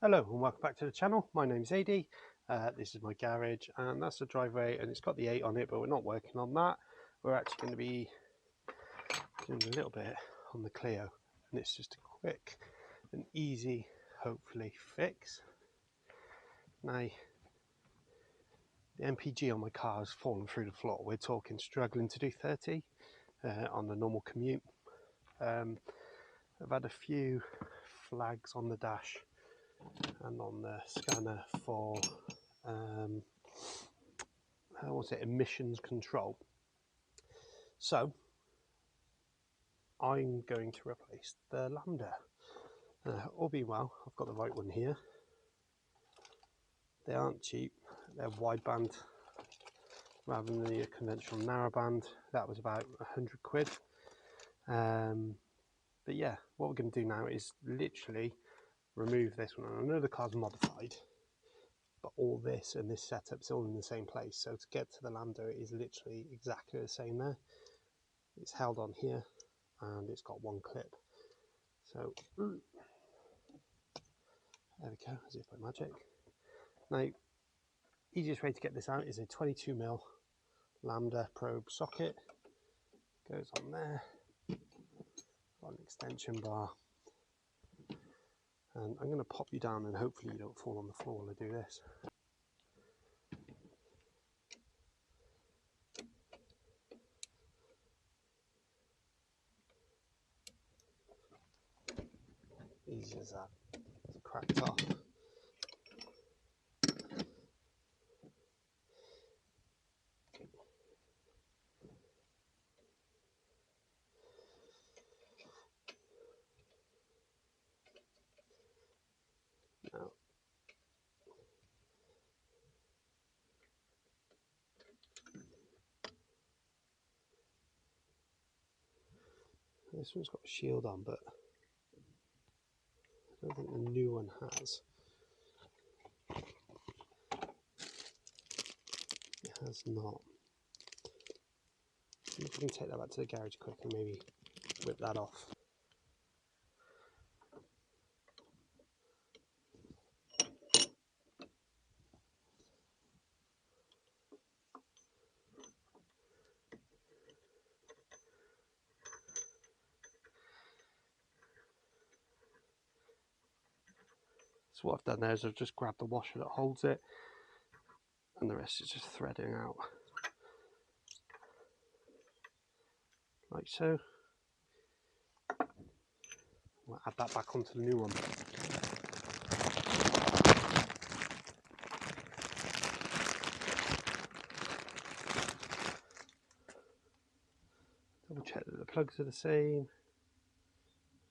Hello and welcome back to the channel. My name's AD. This is my garage and that's the driveway, and it's got the 8 on it, but we're not working on that. We're actually going to be doing a little bit on the Clio, and it's just a quick and easy, hopefully, fix. Now, the MPG on my car has fallen through the floor. We're talking struggling to do 30 on the normal commute. I've had a few flags on the dash and on the scanner for emissions control. So I'm going to replace the Lambda. All being well, I've got the right one here. They aren't cheap. They're wideband rather than the conventional narrowband. That was about 100 quid. But yeah, what we're going to do now is literally remove this one. I know the car's modified, but all this and this setup's all in the same place. So to get to the Lambda, it is literally exactly the same there. It's held on here and it's got one clip. So there we go, as if by magic. Now, easiest way to get this out is a 22mm Lambda probe socket. Goes on there. Got an extension bar. And I'm going to pop you down and hopefully you don't fall on the floor while I do this. Easy as that. It's cracked off. Now, this one's got a shield on, but I don't think the new one has. It has not. I'm going to take that back to the garage quick and maybe whip that off. So what I've done there is I've just grabbed the washer that holds it, and the rest is just threading out. Like so. We'll add that back onto the new one. Double check that the plugs are the same,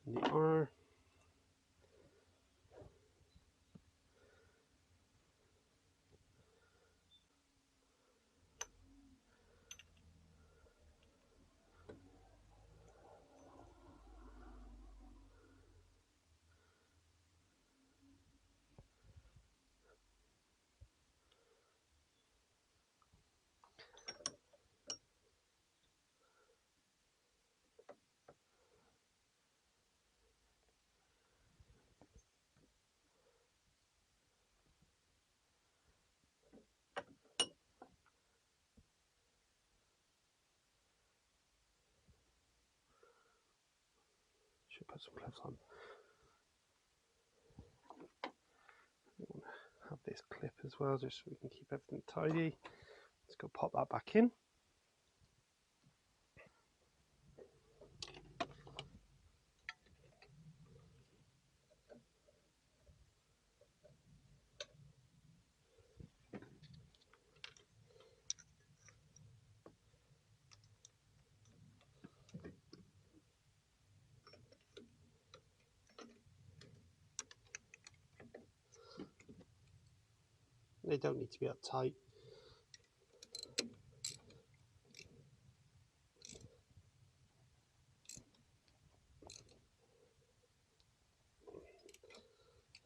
and they are. Should put some gloves on. We want to have this clip as well, just so we can keep everything tidy. Let's go pop that back in. They don't need to be uptight.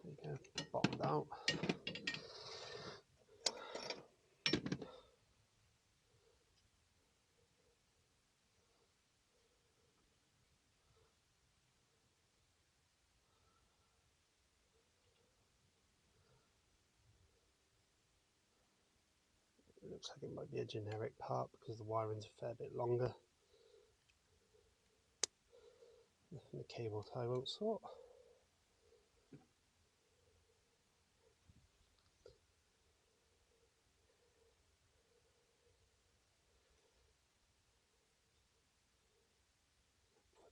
There you go, bottomed out. looks like it might be a generic part because the wiring's a fair bit longer. Nothing the cable tie won't sort.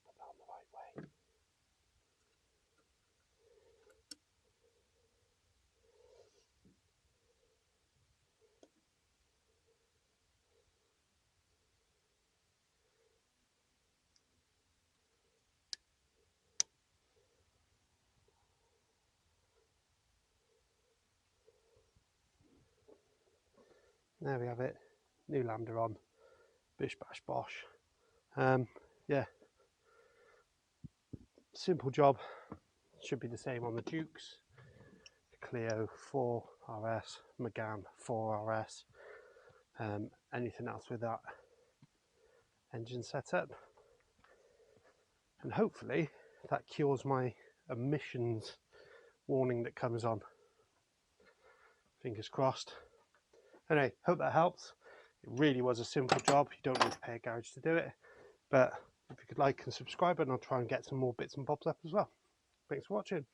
Put that on the right way. There we have it, new Lambda on, bish bash bosh. Yeah, simple job, should be the same on the Jukes, Clio 4 RS, Megane 4 RS, anything else with that engine setup. And hopefully that cures my emissions warning that comes on. Fingers crossed. Anyway, hope that helps. It really was a simple job. You don't need to pay a garage to do it. But if you could like and subscribe, and I'll try and get some more bits and bobs up as well. Thanks for watching.